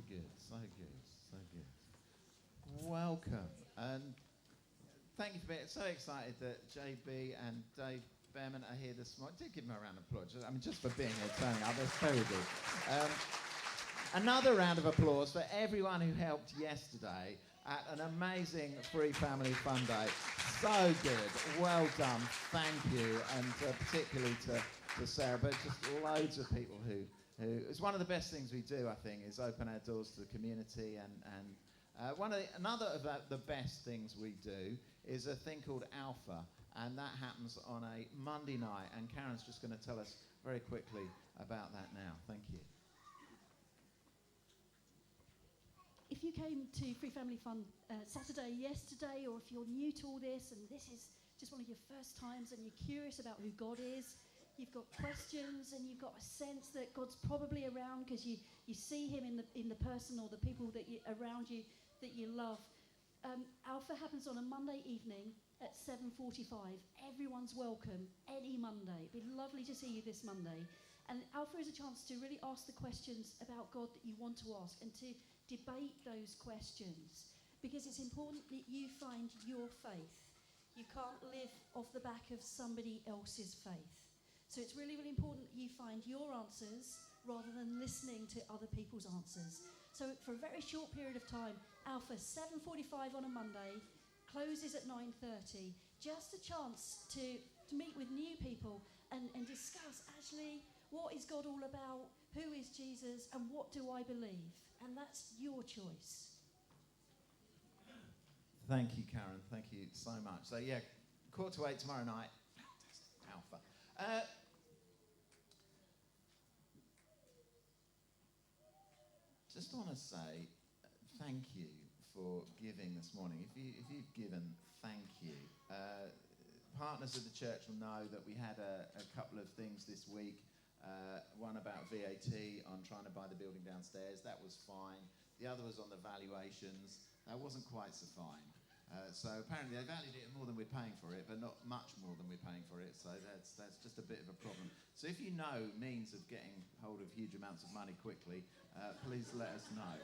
good, so good, so good. Welcome, and thank you for being so excited that JB and Dave Behrman are here this morning. Do give them a round of applause. I mean, just for being here, turning up, that's very good. Another round of applause for everyone who helped yesterday at an amazing free family fun day. So good, well done, thank you, and particularly to Sarah, but just loads of people who it's one of the best things we do, I think, is open our doors to the community, and another of the best things we do is a thing called Alpha, and that happens on a Monday night, and Karen's just going to tell us very quickly about that now. Thank you. If you came to Free Family Fun Saturday yesterday, or if you're new to all this and this is just one of your first times and you're curious about who God is, you've got questions and you've got a sense that God's probably around because you see him in the person or the people that around you that you love. Alpha happens on a Monday evening at 7:45. Everyone's welcome any Monday. It'd be lovely to see you this Monday. And Alpha is a chance to really ask the questions about God that you want to ask and to debate those questions, because it's important that you find your faith. You can't live off the back of somebody else's faith. So it's really, really important that you find your answers rather than listening to other people's answers. So for a very short period of time, Alpha 7:45 on a Monday, closes at 9:30. Just a chance to meet with new people and discuss, actually, what is God all about? Who is Jesus? And what do I believe? And that's your choice. Thank you, Karen. Thank you so much. So, 7:45 tomorrow night. Fantastic. Alpha. Just want to say thank you for giving this morning. If you've given, thank you. Partners of the church will know that we had a couple of things this week. One about VAT on trying to buy the building downstairs. That was fine. The other was on the valuations. That wasn't quite so fine. So apparently they valued it more than we're paying for it, but not much more than we're paying for it. So that's just a bit of a problem. So if you know means of getting hold of huge amounts of money quickly, please let us know.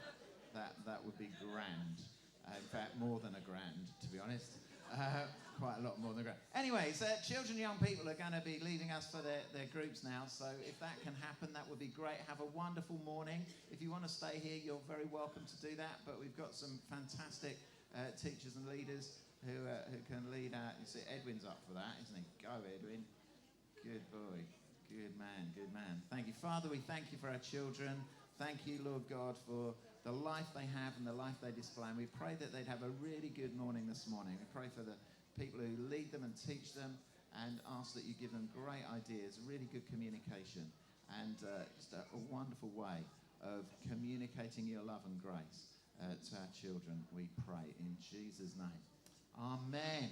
That would be grand. In fact, more than a grand, to be honest. Quite a lot more than a grand. Anyways, children and young people are going to be leaving us for their groups now. So if that can happen, that would be great. Have a wonderful morning. If you want to stay here, you're very welcome to do that. But we've got some fantastic teachers and leaders who can lead out. You see, Edwin's up for that, isn't he? Go, Edwin. Good boy. Good man. Good man. Thank you. Father, we thank you for our children. Thank you, Lord God, for the life they have and the life they display. And we pray that they'd have a really good morning this morning. We pray for the people who lead them and teach them, and ask that you give them great ideas, really good communication, and just a wonderful way of communicating your love and grace to our children, we pray in Jesus' name. Amen.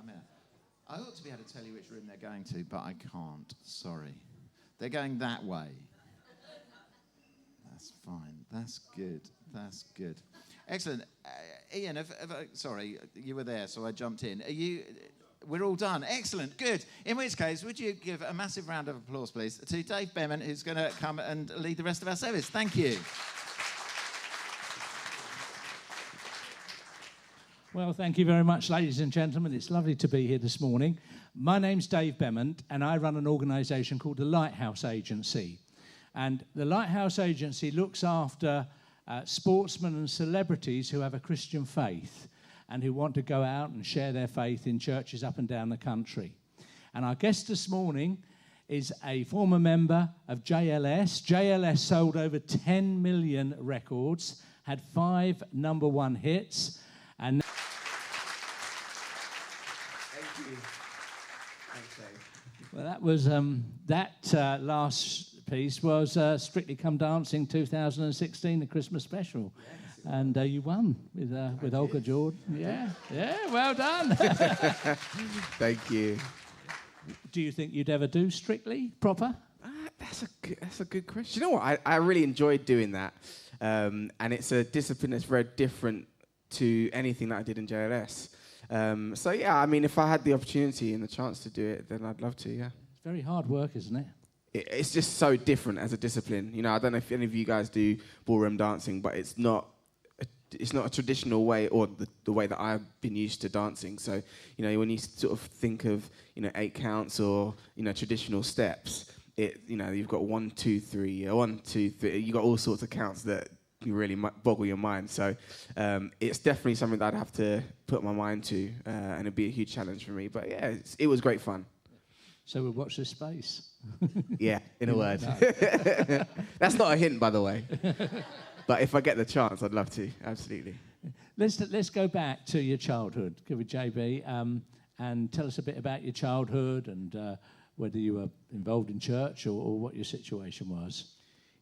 Amen. I ought to be able to tell you which room they're going to, but I can't. Sorry. They're going that way. That's fine. That's good. That's good. Excellent. Ian, sorry, you were there, so I jumped in. We're all done. Excellent. Good. In which case, would you give a massive round of applause, please, to Dave Behrman, who's going to come and lead the rest of our service. Thank you. Well, thank you very much, ladies and gentlemen. It's lovely to be here this morning. My name's Dave Behrman, and I run an organisation called the Lighthouse Agency. And the Lighthouse Agency looks after sportsmen and celebrities who have a Christian faith and who want to go out and share their faith in churches up and down the country. And our guest this morning is a former member of JLS. JLS sold over 10 million records, had 5 number-1 hits, and... Thank you. Thanks, Dave. Well, that was last piece was Strictly Come Dancing 2016, the Christmas special. Yes, and you won with Olga Jordan. Yeah, well done. Thank you. Do you think you'd ever do Strictly proper? That's a good question. You know what? I really enjoyed doing that, and it's a discipline that's very different to anything that I did in JLS. So yeah, I mean, if I had the opportunity and the chance to do it, then I'd love to. Yeah. It's very hard work, isn't it? it's just so different as a discipline. You know, I don't know if any of you guys do ballroom dancing, but it's not a traditional way, or the way that I've been used to dancing. So, you know, when you sort of think of, you know, 8 counts or, you know, traditional steps, you know, you've got 1, 2, 3, 1, 2, 3. You've got all sorts of counts that you really boggle your mind. So it's definitely something that I'd have to put my mind to, and it'd be a huge challenge for me. But yeah, it was great fun. So we'll watch this space. Yeah, in a word. No. That's not a hint, by the way. But if I get the chance, I'd love to, absolutely. Let's go back to your childhood, give it JB, and tell us a bit about your childhood and whether you were involved in church or what your situation was.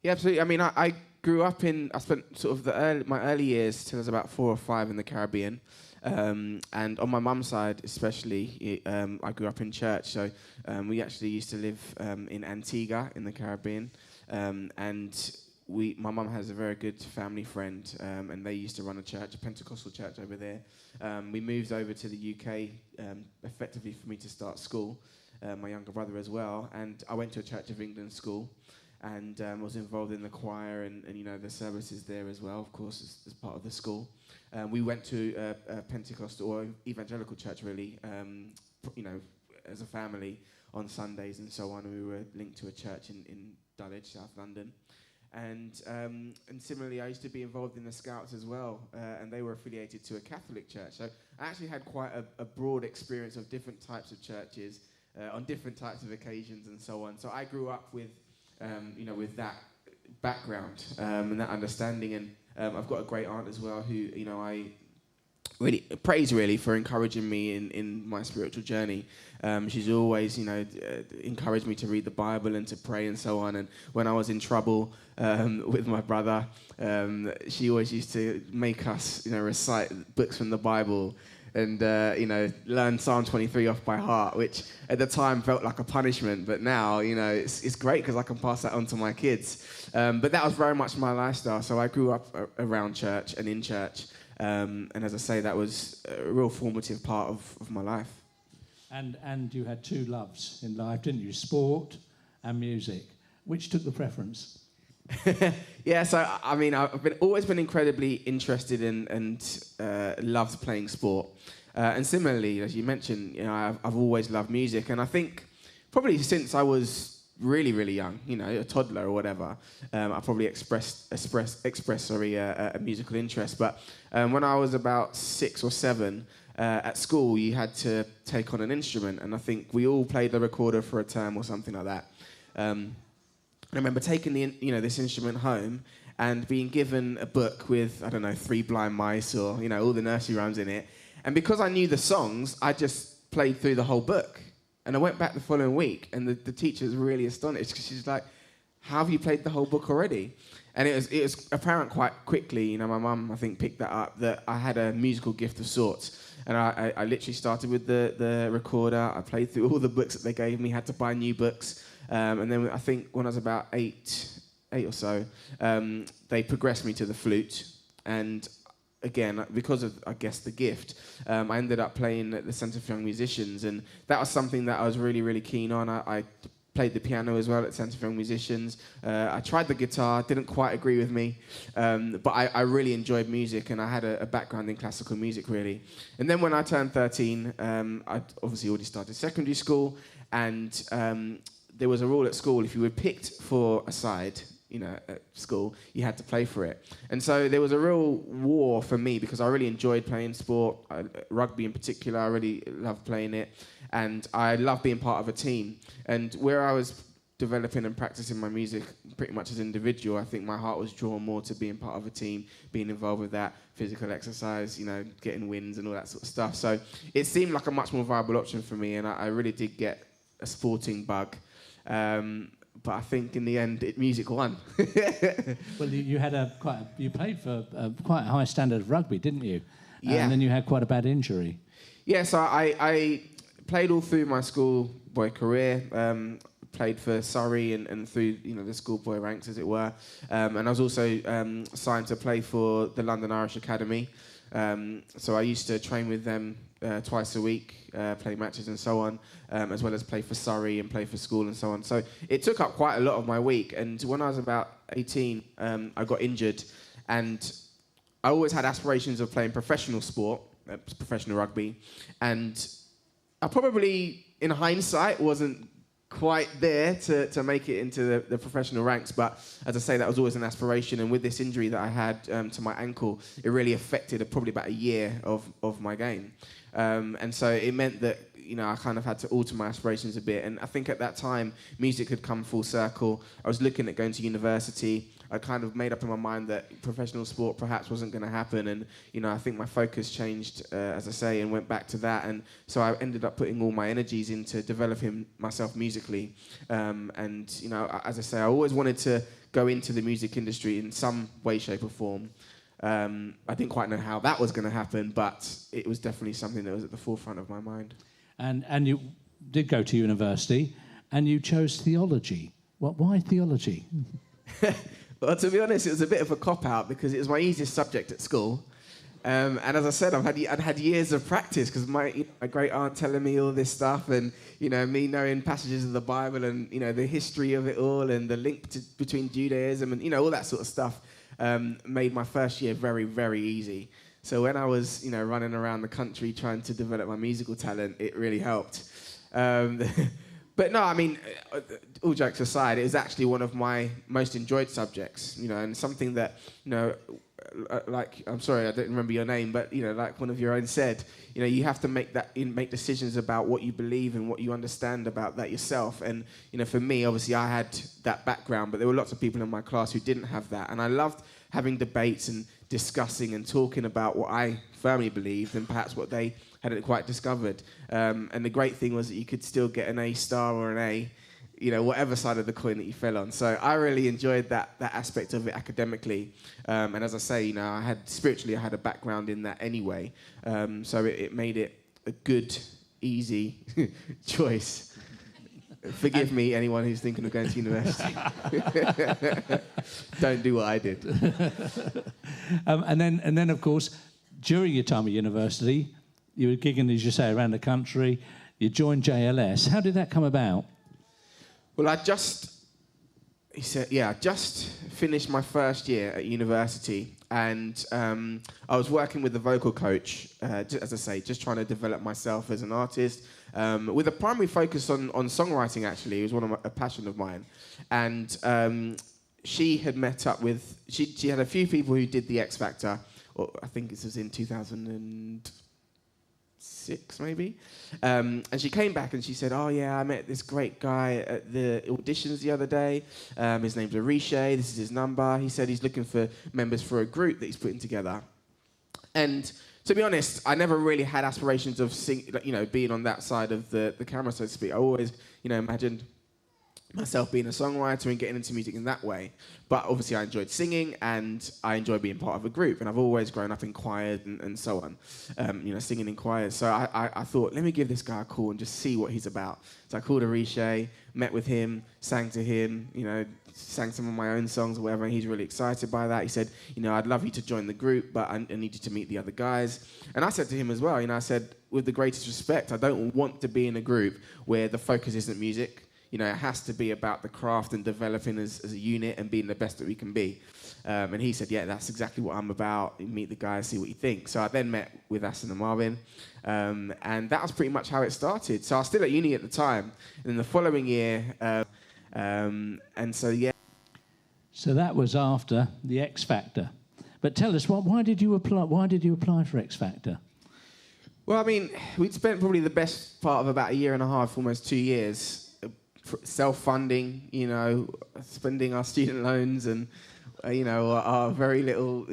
Yeah, absolutely. I mean, I grew up I spent sort of my early years till I was about 4 or 5 in the Caribbean. And on my mum's side especially, I grew up in church. So we actually used to live in Antigua in the Caribbean. And my mum has a very good family friend, and they used to run a Pentecostal church over there. We moved over to the UK effectively for me to start school, my younger brother as well. And I went to a Church of England school, and was involved in the choir and you know, the services there as well, of course, as part of the school. We went to a Pentecostal or evangelical church, really, you know, as a family on Sundays and so on. And we were linked to a church in Dulwich, South London. And similarly, I used to be involved in the Scouts as well, and they were affiliated to a Catholic church. So I actually had quite a broad experience of different types of churches on different types of occasions and so on. So I grew up with, you know, with that background and that understanding. And I've got a great aunt as well who, you know, I really praise really for encouraging me in my spiritual journey. She's always, you know, encouraged me to read the Bible and to pray and so on. And when I was in trouble with my brother, she always used to make us, you know, recite books from the Bible and, you know, learn Psalm 23 off by heart, which at the time felt like a punishment. But now, you know, it's great because I can pass that on to my kids. But that was very much my lifestyle. So I grew up around church and in church. And as I say, that was a real formative part of my life. And you had 2 loves in life, didn't you? Sport and music. Which took the preference? Yeah, so I mean, I've always been incredibly interested in and loved playing sport. And similarly, as you mentioned, you know, I've always loved music. And I think probably since I was really, really young, you know, a toddler or whatever, I probably expressed a musical interest. But when I was about 6 or 7, at school, you had to take on an instrument, and I think we all played the recorder for a term or something like that. I remember taking this instrument home and being given a book with, I don't know, 3 blind mice or, you know, all the nursery rhymes in it. And because I knew the songs, I just played through the whole book. And I went back the following week, and the teacher was really astonished because she's like, "How have you played the whole book already?" And it was apparent quite quickly, you know, my mum, I think, picked that up, that I had a musical gift of sorts. And I literally started with the recorder. I played through all the books that they gave me, had to buy new books. And then I think when I was about 8 or so, they progressed me to the flute. And again, because of, I guess, the gift, I ended up playing at the Centre for Young Musicians. And that was something that I was really, really keen on. I played the piano as well at Centre for Young Musicians. I tried the guitar, didn't quite agree with me, but I really enjoyed music, and I had a background in classical music, really. And then when I turned 13, I'd obviously already started secondary school, and there was a rule at school: if you were picked for a side, you know, at school, you had to play for it. And so there was a real war for me because I really enjoyed playing sport, rugby in particular. I really loved playing it, and I loved being part of a team. And where I was developing and practicing my music pretty much as an individual, I think my heart was drawn more to being part of a team, being involved with that physical exercise, you know, getting wins and all that sort of stuff. So it seemed like a much more viable option for me, and I really did get a sporting bug. But I think in the end, music won. Well, you had you played for quite a high standard of rugby, didn't you? Yeah. And then you had quite a bad injury. Yeah, so I played all through my schoolboy career. Played for Surrey and through, you know, the schoolboy ranks, as it were. And I was also signed to play for the London Irish Academy. So I used to train with them twice a week, play matches and so on, as well as play for Surrey and play for school and so on. So it took up quite a lot of my week. And when I was about 18, I got injured, and I always had aspirations of playing professional sport, professional rugby, and I probably, in hindsight, wasn't quite there to make it into the professional ranks, but as I say, that was always an aspiration. And with this injury that I had to my ankle, it really affected probably about a year of my game, and so it meant that I kind of had to alter my aspirations a bit. And I think at that time music had come full circle. I was looking at going to university. I kind of made up in my mind that professional sport perhaps wasn't going to happen, and I think my focus changed, as I say, and went back to that. And so I ended up putting all my energies into developing myself musically. And as I say, I always wanted to go into the music industry in some way, shape, or form. I didn't quite know how that was going to happen, but it was definitely something that was at the forefront of my mind. And you did go to university, and you chose theology. Why theology? Well, to be honest, it was a bit of a cop-out because it was my easiest subject at school. And as I said, I'd had years of practice because my great aunt telling me all this stuff, and me knowing passages of the Bible, and the history of it all, and the link between Judaism, and all that sort of stuff made my first year very, very easy. So when I was running around the country trying to develop my musical talent, it really helped. But no, I mean, all jokes aside, it was actually one of my most enjoyed subjects, and something that, like, I'm sorry, I don't remember your name, but, like one of your own said, you have to make decisions about what you believe and what you understand about that yourself. And, for me, obviously, I had that background, but there were lots of people in my class who didn't have that. And I loved having debates and discussing and talking about what I firmly believed and perhaps what they hadn't quite discovered. And the great thing was that you could still get an A star or an A, whatever side of the coin that you fell on. So I really enjoyed that aspect of it academically. And as I say, I had a background in that anyway. So it made it a good, easy choice. Forgive me, anyone who's thinking of going to university. Don't do what I did. And then, of course, during your time at university, you were gigging, as you say, around the country. You joined JLS. How did that come about? Well, I just finished my first year at university, and I was working with the vocal coach, as I say, just trying to develop myself as an artist, with a primary focus on songwriting, actually. It was a passion of mine. And she had met up with, she had a few people who did the X Factor, or I think this was in 2006, maybe. And she came back and she said, oh yeah, I met this great guy at the auditions the other day. His name's Arishe, this is his number. He said he's looking for members for a group that he's putting together. And to be honest, I never really had aspirations of being on that side of the camera, so to speak. I always, imagined myself being a songwriter and getting into music in that way. But obviously I enjoyed singing and I enjoyed being part of a group, and I've always grown up in choirs and so on, singing in choirs. So I thought, let me give this guy a call and just see what he's about. So I called Arishe, met with him, sang to him, sang some of my own songs or whatever, and he's really excited by that. He said, I'd love you to join the group, but I need you to meet the other guys. And I said to him as well, I said, with the greatest respect, I don't want to be in a group where the focus isn't music. It has to be about the craft and developing as a unit and being the best that we can be. And he said, yeah, that's exactly what I'm about. You meet the guys, see what you think. So I then met with Aston and Marvin, and that was pretty much how it started. So I was still at uni at the time, and in the following year, and so, yeah. So that was after the X Factor. But tell us, why did you apply? Why did you apply for X Factor? Well, I mean, we'd spent probably the best part of about a year and a half, almost 2 years, self-funding, spending our student loans and, our very little,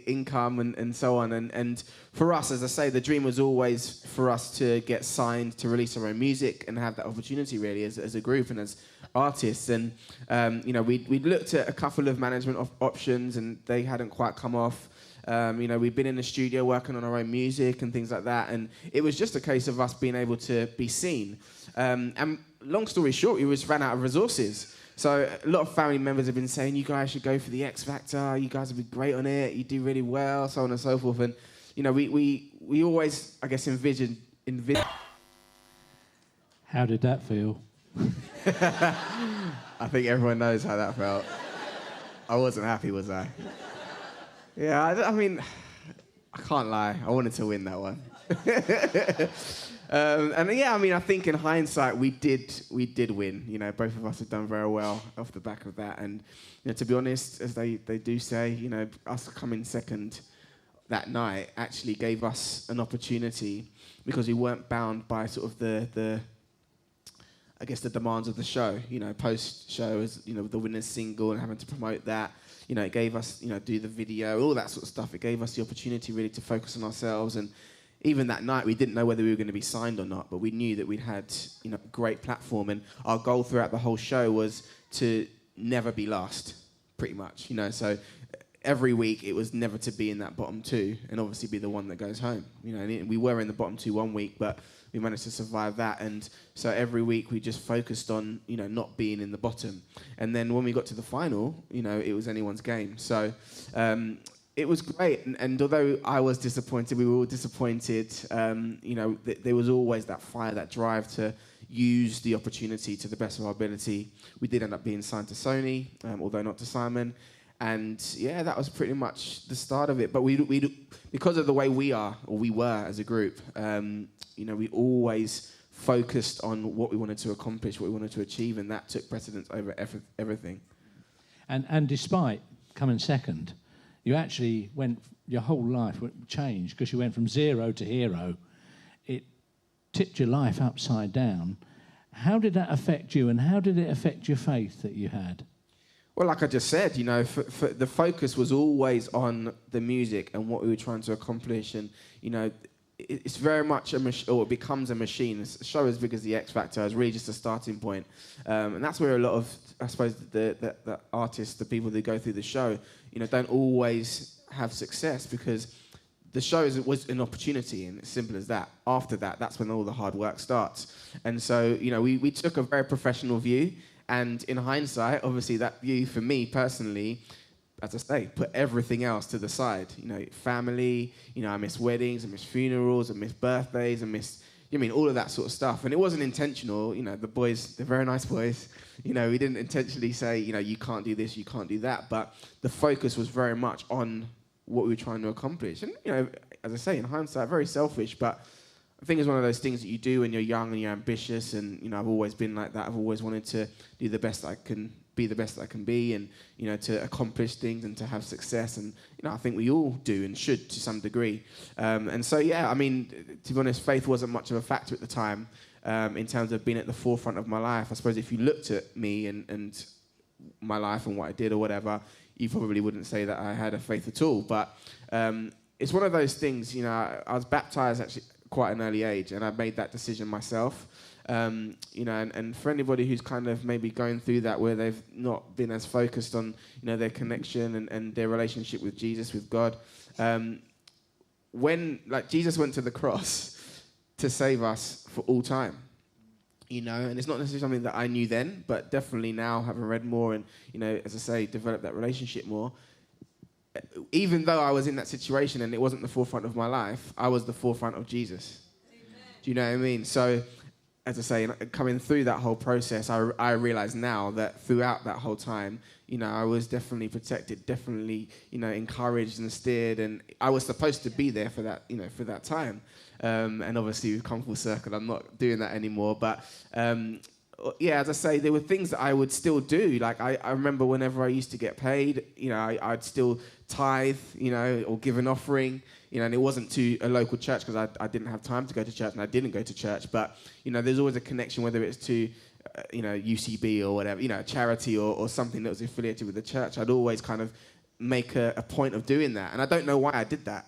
income and so on. And for us, as I say, the dream was always for us to get signed, to release our own music and have that opportunity really as a group and as artists. And, we'd looked at a couple of management options and they hadn't quite come off. We'd been in the studio working on our own music and things like that. And it was just a case of us being able to be seen. And long story short, we just ran out of resources. So a lot of family members have been saying, you guys should go for the X Factor, you guys would be great on it, you do really well, so on and so forth. And, we always, I guess, envision. How did that feel? I think everyone knows how that felt. I wasn't happy, was I? Yeah, I mean, I can't lie. I wanted to win that one. And yeah, I mean, I think in hindsight, we did win. Both of us have done very well off the back of that. And to be honest, as they do say, us coming second that night actually gave us an opportunity, because we weren't bound by sort of the demands of the show. Post-show, as the winner's single and having to promote that. It gave us, do the video, all that sort of stuff. It gave us the opportunity really to focus on ourselves. And even that night, we didn't know whether we were going to be signed or not, but we knew that we'd had, a great platform. And our goal throughout the whole show was to never be last, pretty much. So every week it was never to be in that bottom two and obviously be the one that goes home. And we were in the bottom two one week, but we managed to survive that. And so every week we just focused on, not being in the bottom. And then when we got to the final, it was anyone's game. So it was great. And although I was disappointed, we were all disappointed, there was always that fire, that drive to use the opportunity to the best of our ability. We did end up being signed to Sony, although not to Simon. And yeah, that was pretty much the start of it. But we because of the way we were as a group, we always focused on what we wanted to accomplish, what we wanted to achieve, and that took precedence over everything. And despite coming second, you actually your whole life changed, because you went from zero to hero. It tipped your life upside down. How did that affect you, and how did it affect your faith that you had? Well, like I just said, the focus was always on the music and what we were trying to accomplish. And, it's very much it becomes a machine. A show as big as the X Factor is really just a starting point. And that's where a lot of, I suppose, the artists, the people that go through the show, don't always have success, because the show was an opportunity, and it's simple as that. After that, that's when all the hard work starts. And so, we took a very professional view. And in hindsight, obviously, that view for me personally, as I say, put everything else to the side. Family, I miss weddings, I miss funerals, I miss birthdays, I miss, all of that sort of stuff. And it wasn't intentional. The boys, they're very nice boys. We didn't intentionally say, you can't do this, you can't do that. But the focus was very much on what we were trying to accomplish. And, as I say, in hindsight, very selfish, but I think it's one of those things that you do when you're young and you're ambitious, and I've always been like that. I've always wanted to do the best I can, be the best that I can be, and to accomplish things and to have success. And I think we all do and should to some degree. And so yeah, I mean, to be honest, faith wasn't much of a factor at the time in terms of being at the forefront of my life. I suppose if you looked at me and my life and what I did or whatever, you probably wouldn't say that I had a faith at all. But it's one of those things. I was baptized actually quite an early age, and I made that decision myself. And for anybody who's kind of maybe going through that, where they've not been as focused on their connection and their relationship with Jesus, with God, when Jesus went to the cross to save us for all time, and it's not necessarily something that I knew then, but definitely now, having read more and as I say, developed that relationship more. Even though I was in that situation and it wasn't the forefront of my life, I was the forefront of Jesus. Amen. Do you know what I mean? So, as I say, coming through that whole process, I realize now that throughout that whole time, I was definitely protected, definitely, encouraged and steered, and I was supposed to be there for that, for that time. And obviously we've come full circle. I'm not doing that anymore, but yeah, as I say, there were things that I would still do. Like I remember whenever I used to get paid, I'd still tithe, or give an offering, and it wasn't to a local church because I didn't have time to go to church, and I didn't go to church. But, there's always a connection, whether it's to, UCB or whatever, charity or something that was affiliated with the church. I'd always kind of make a point of doing that. And I don't know why I did that,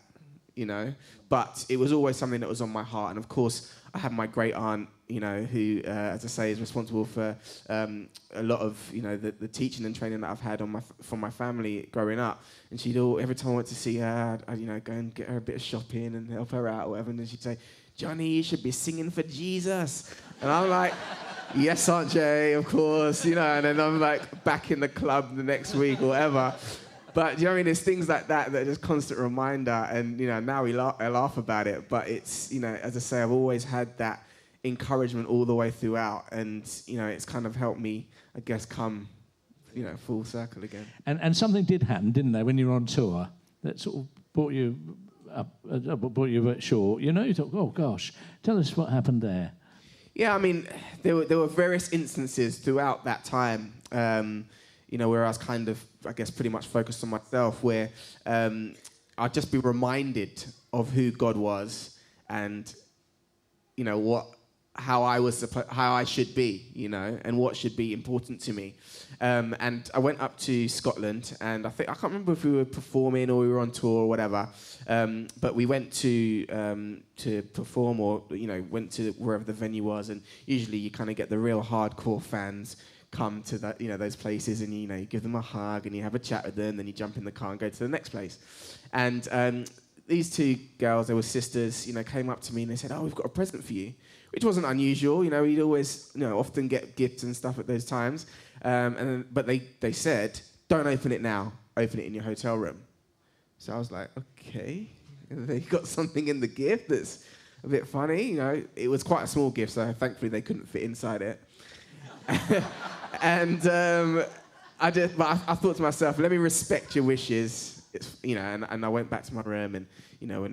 but it was always something that was on my heart. And of course, I had my great aunt, who, as I say, is responsible for a lot of, the teaching and training that I've had from my family growing up. And she'd every time I went to see her, I'd go and get her a bit of shopping and help her out or whatever. And then she'd say, "Johnny, you should be singing for Jesus." And I'm like, "Yes, Aunt Jay, of course," And then I'm like back in the club the next week or whatever. But do you know what I mean? There's things like that that are just constant reminder, and now I laugh about it. But it's as I say, I've always had that encouragement all the way throughout, and it's kind of helped me, I guess, come full circle again. And something did happen, didn't there, when you were on tour that sort of brought you a bit short? You thought, oh gosh, tell us what happened there. Yeah, I mean, there were various instances throughout that time, where I was kind of, I guess, pretty much focused on myself, where I'd just be reminded of who God was and, how I should be, and what should be important to me. And I went up to Scotland, and I can't remember if we were performing or we were on tour or whatever, but we went to perform, or went to wherever the venue was, and usually you kind of get the real hardcore fans come to that, those places, and you give them a hug and you have a chat with them, then you jump in the car and go to the next place. And these two girls, they were sisters, came up to me and they said, "Oh, we've got a present for you," which wasn't unusual. We'd always, often get gifts and stuff at those times. But they said, "Don't open it now. Open it in your hotel room." So I was like, okay. And they got something in the gift that's a bit funny. It was quite a small gift, so thankfully they couldn't fit inside it. And I thought to myself, let me respect your wishes. And I went back to my room, and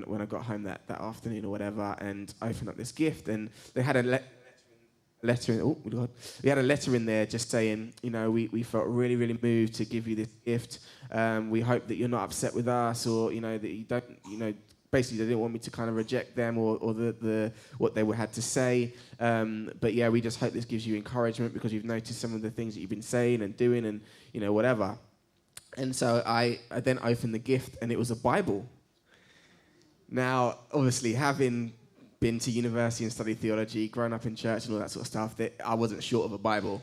when I got home that afternoon or whatever, and opened up this gift, and they had a letter in. Oh God! We had a letter in there just saying, we felt really, really moved to give you this gift. We hope that you're not upset with us, or that you don't, basically they didn't want me to kind of reject them or the what they had to say. But yeah, we just hope this gives you encouragement because you've noticed some of the things that you've been saying and doing, and whatever. And so I then opened the gift, and it was a Bible. Now, obviously, having been to university and studied theology, grown up in church and all that sort of stuff, that I wasn't short of a Bible.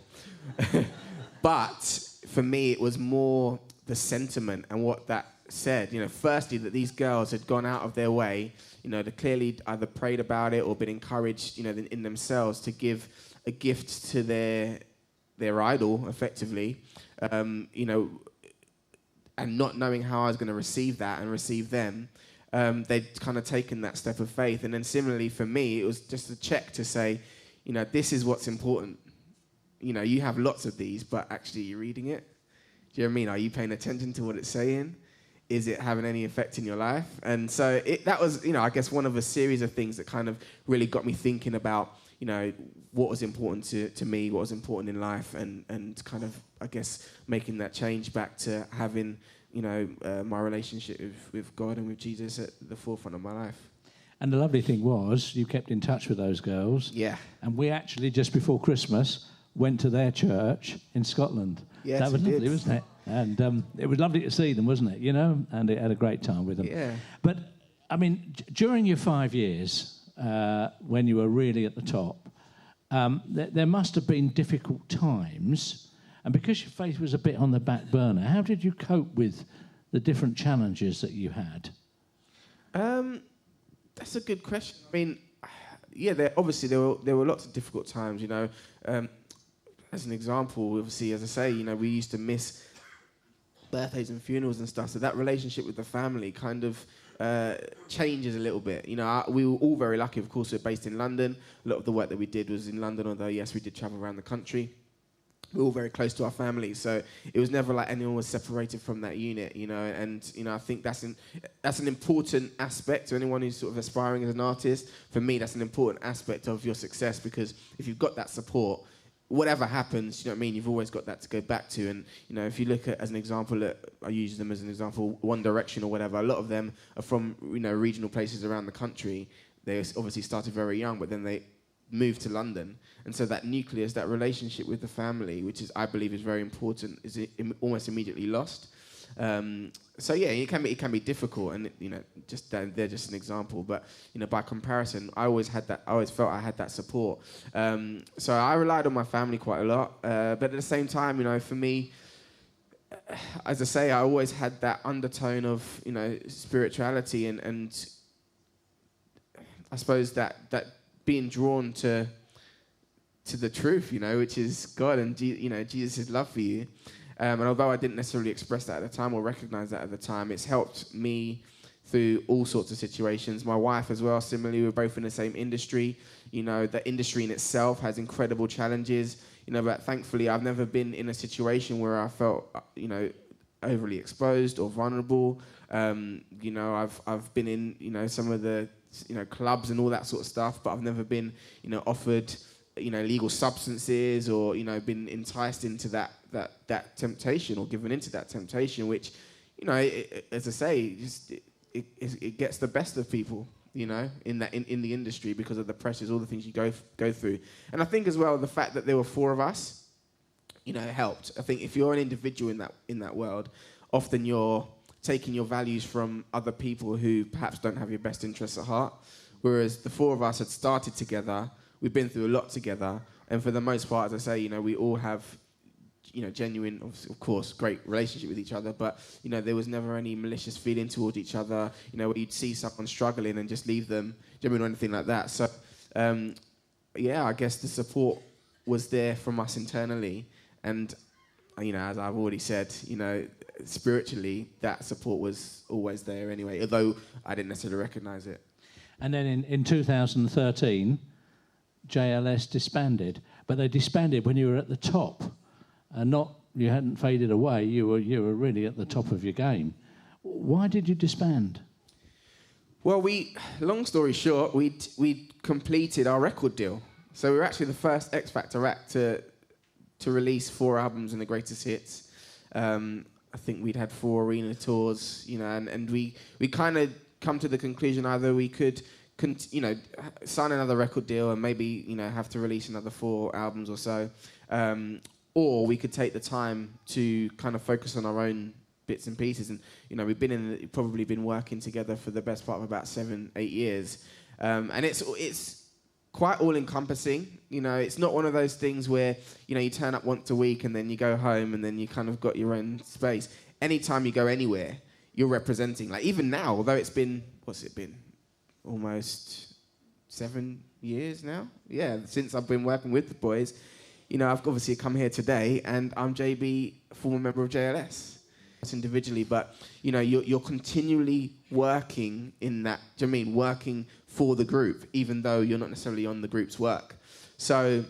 But for me, it was more the sentiment and what that said. Firstly, that these girls had gone out of their way, to clearly either prayed about it or been encouraged, in themselves to give a gift to their idol, effectively, and not knowing how I was going to receive that and receive them. They'd kind of taken that step of faith. And then similarly for me, it was just a check to say, this is what's important. You have lots of these, but actually you're reading it. Do you know what I mean? Are you paying attention to what it's saying? Is it having any effect in your life? And so that was, I guess one of a series of things that kind of really got me thinking about, what was important to me, what was important in life, and kind of, I guess, making that change back to having, my relationship with God and with Jesus at the forefront of my life. And the lovely thing was, you kept in touch with those girls. Yeah. And we actually, just before Christmas, went to their church in Scotland. Yes, that was lovely, did. wasn't it? And it was lovely to see them, wasn't it? And it had a great time with them. Yeah. But, I mean, during your 5 years, when you were really at the top, there must have been difficult times. And because your faith was a bit on the back burner, how did you cope with the different challenges that you had? That's a good question. I mean, yeah, there were lots of difficult times, as an example, obviously, as I say, we used to miss birthdays and funerals and stuff, so that relationship with the family kind of changes a little bit. We were all very lucky, of course, we're based in London. A lot of the work that we did was in London, although, yes, we did travel around the country. We were all very close to our families, so it was never like anyone was separated from that unit, and I think that's an important aspect to anyone who's sort of aspiring as an artist. For me, that's an important aspect of your success, because if you've got that support, whatever happens, you've always got that to go back to. And, if you look at, as an example, I use them as an example, One Direction or whatever, a lot of them are from, regional places around the country. They obviously started very young, but then they moved to London. And so that nucleus, that relationship with the family, which I believe is very important, is almost immediately lost. So yeah, it can be difficult, and they're just an example. But by comparison, I always felt I had that support. So I relied on my family quite a lot. But at the same time, for me, as I say, I always had that undertone of spirituality, and I suppose that being drawn to the truth, which is God and Jesus' love for you. And although I didn't necessarily express that at the time or recognise that at the time, it's helped me through all sorts of situations. My wife as well, similarly, we're both in the same industry. You know, the industry in itself has incredible challenges, you know, but thankfully I've never been in a situation where I felt, you know, overly exposed or vulnerable. You know, I've been in, you know, some of the, you know, clubs and all that sort of stuff, but I've never been, you know, offered, you know, illegal substances or, you know, been enticed into that temptation or given into that temptation, which, you know, as I say, just it gets the best of people, you know, in the industry because of the pressures, all the things you go through. And I think as well, the fact that there were 4 of us, you know, it helped. I think if you're an individual in that world, often you're taking your values from other people who perhaps don't have your best interests at heart. Whereas the 4 of us had started together, we've been through a lot together, and for the most part, as I say, you know, we all have, you know, genuine, of course, great relationship with each other, but, you know, there was never any malicious feeling towards each other, you know, where you'd see someone struggling and just leave them, or anything like that. So, yeah, I guess the support was there from us internally, and, you know, as I've already said, you know, spiritually, that support was always there anyway, although I didn't necessarily recognise it. And then in 2013, JLS disbanded, but they disbanded when you were at the top. And you hadn't faded away. You were really at the top of your game. Why did you disband? Well, long story short, we completed our record deal. So we were actually the first X Factor act to release 4 albums in the greatest hits. I think we'd had 4 arena tours, you know, and we kind of come to the conclusion either we could, you know, sign another record deal and maybe, you know, have to release another 4 albums or so. Or we could take the time to kind of focus on our own bits and pieces. And, you know, we've probably been working together for the best part of about 7-8 years. And it's quite all-encompassing. You know, it's not one of those things where, you know, you turn up once a week and then you go home and then you kind of got your own space. Anytime you go anywhere, you're representing. Like, even now, although it's been, what's it been? Almost 7 years now? Yeah, since I've been working with the boys. You know, I've obviously come here today, and I'm JB, former member of JLS, individually. But you know, you're continually working in that. Do you know what I mean? Working for the group, even though you're not necessarily on the group's work. So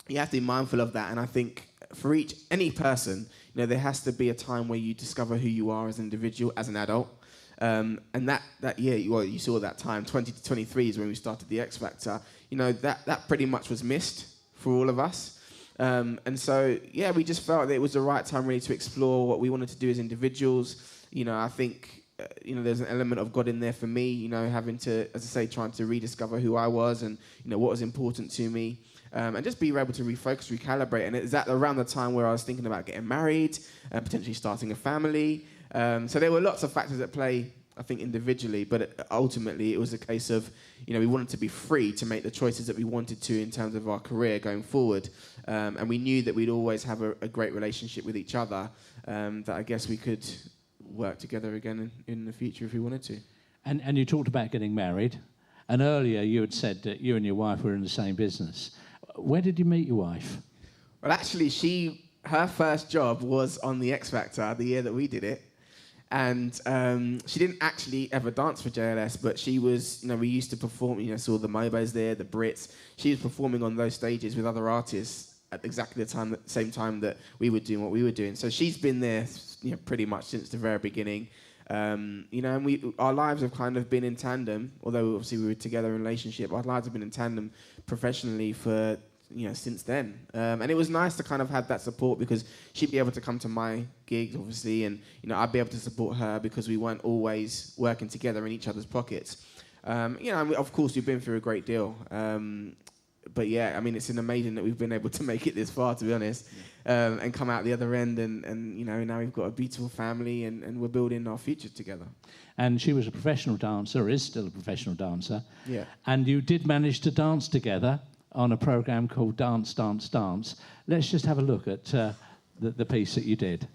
you have to be mindful of that. And I think for any person, you know, there has to be a time where you discover who you are as an individual, as an adult. And that year, well, you saw that time, 20 to 23 is when we started the X Factor. You know, that pretty much was missed for all of us. And so, yeah, we just felt that it was the right time really to explore what we wanted to do as individuals. You know, I think, you know, there's an element of God in there for me, you know, having to, as I say, trying to rediscover who I was and, you know, what was important to me. And just be able to refocus, recalibrate. And it's at around the time where I was thinking about getting married, potentially starting a family. So there were lots of factors at play, I think, individually, but ultimately it was a case of, you know, we wanted to be free to make the choices that we wanted to in terms of our career going forward. And we knew that we'd always have a great relationship with each other, that I guess we could work together again in the future if we wanted to. And you talked about getting married, and earlier you had said that you and your wife were in the same business. Where did you meet your wife? Well, actually, her first job was on the X Factor the year that we did it. And she didn't actually ever dance for JLS, but she was, you know, we used to perform, you know, saw the Mobos there, the Brits. She was performing on those stages with other artists at exactly the same time that we were doing what we were doing. So she's been there, you know, pretty much since the very beginning. You know, and our lives have kind of been in tandem, although obviously we were together in a relationship. Our lives have been in tandem professionally for, you know, since then. And it was nice to kind of have that support because she'd be able to come to my gigs, obviously, and, you know, I'd be able to support her because we weren't always working together in each other's pockets. You know, and of course, we've been through a great deal. But yeah, I mean, it's amazing that we've been able to make it this far, to be honest, and come out the other end. And you know, now we've got a beautiful family and we're building our future together. And she was a professional dancer, is still a professional dancer. Yeah. And you did manage to dance together on a programme called Dance, Dance, Dance. Let's just have a look at the piece that you did.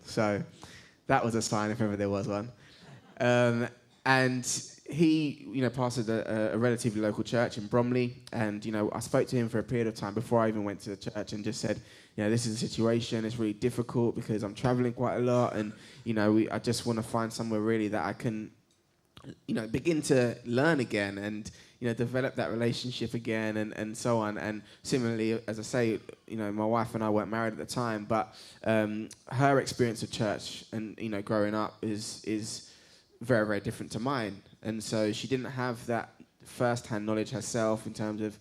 So that was a sign if ever there was one. And he, pastored a relatively local church in Bromley, and I spoke to him for a period of time before I even went to the church, and just said, this is a situation. It's really difficult because I'm traveling quite a lot, and I just want to find somewhere really that I can, begin to learn again, and develop that relationship again, and so on. And similarly, as I say, my wife and I weren't married at the time, but her experience of church and growing up is very, very different to mine. And so she didn't have that first-hand knowledge herself in terms of,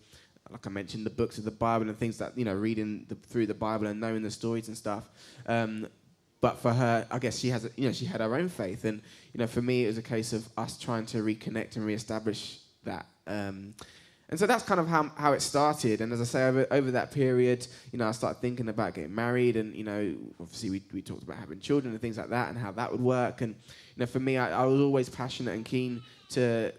like I mentioned, the books of the Bible and things that, reading through the Bible and knowing the stories and stuff. But for her, I guess she has, she had her own faith. And, for me, it was a case of us trying to reconnect and reestablish that. And so that's kind of how it started. And as I say, over that period, I started thinking about getting married, and, obviously we talked about having children and things like that and how that would work. And, for me, I was always passionate and keen to,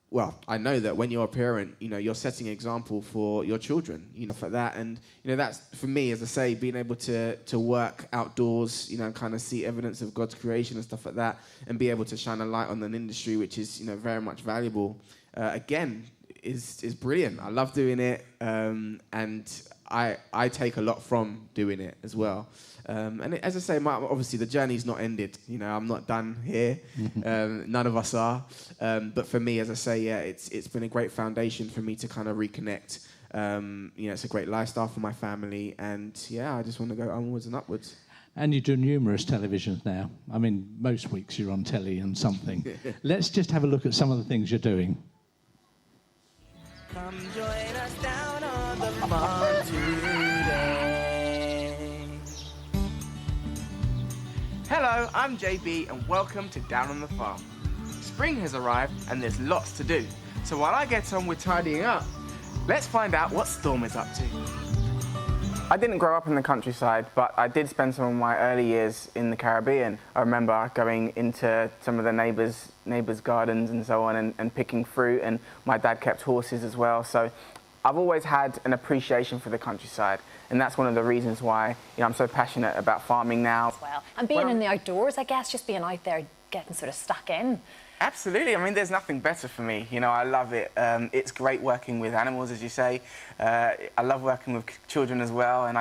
well, I know that when you're a parent, you're setting an example for your children, for that. And, that's, for me, as I say, being able to work outdoors, and kind of see evidence of God's creation and stuff like that, and be able to shine a light on an industry which is, very much valuable, again, is brilliant. I love doing it, and I take a lot from doing it as well. And as I say, obviously the journey's not ended. I'm not done here. None of us are. But for me, as I say, it's been a great foundation for me to kind of reconnect. It's a great lifestyle for my family, and I just want to go onwards and upwards. And you do numerous televisions now. I mean, most weeks you're on telly and something. Let's just have a look at some of the things you're doing. Come join us down on the farm today. Hello, I'm JB, and welcome to Down on the Farm. Spring has arrived, and there's lots to do. So while I get on with tidying up, let's find out what Storm is up to. I didn't grow up in the countryside, but I did spend some of my early years in the Caribbean. I remember going into some of the neighbours' gardens and so on, and picking fruit, and my dad kept horses as well. So I've always had an appreciation for the countryside, and that's one of the reasons why I'm so passionate about farming now. Well, and being in the outdoors, I guess, just being out there, getting sort of stuck in. Absolutely. I mean, there's nothing better for me. I love it. It's great working with animals, as you say. I love working with children as well, and